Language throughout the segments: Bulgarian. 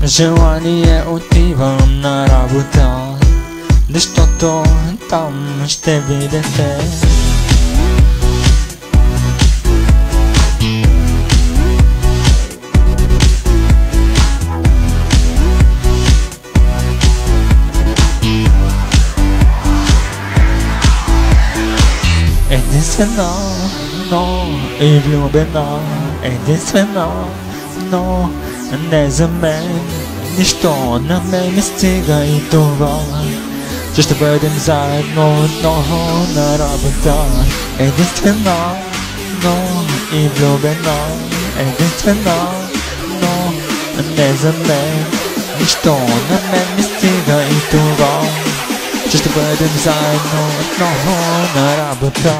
желание отивам на работа, защото там ще видите единствена, но и влюбена, единствена, но не за мен. Нищо на мен не стига и това, че ще бъдем заедно отново на работа. Единствена, но и влюбена, единствена, но не за мен. Нищо на мен не стига и това, че ще бъдем заедно отново на работа.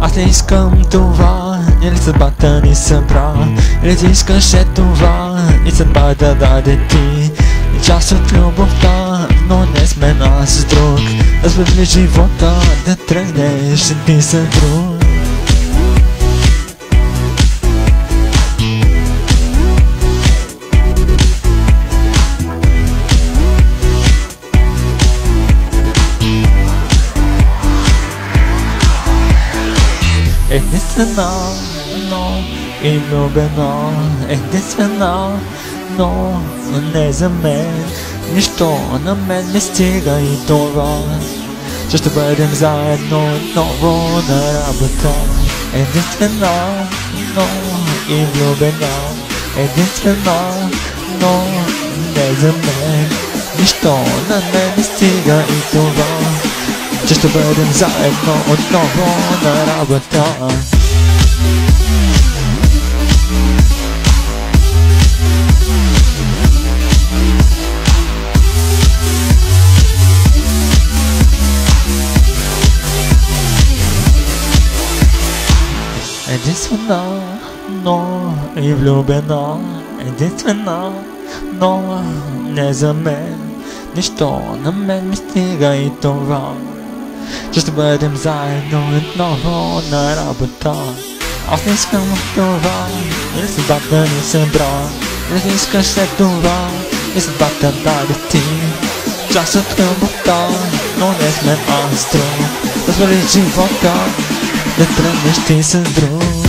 Аз не искам това, или съдбата ни събра, или ти искаше това, и съдбата даде ти част от любовта, но не сме нас с друг. Да свърли живота, да тръгнеш ти с друг. Единствена, но и влюбена, единствена, но не за мен. Нищо на мен не стига и това, че ще бъдем заедно отново на работа. Единствена, но и влюбена, единствена, но не за мен. Нищо на мен не стига и това, че ще бъдем заедно отново на работа. Единствена, но и влюбена, единствена, но не за мен. Нищо на мен не стига и това, че ще бъдем заедно отново на работа. Аз не искам това, или съдбата ни събра, или ти искаш след това, и съдбата даде ти част от любовта, но не сме аз друг. Да свали живота, да тръгнеш ти с друг.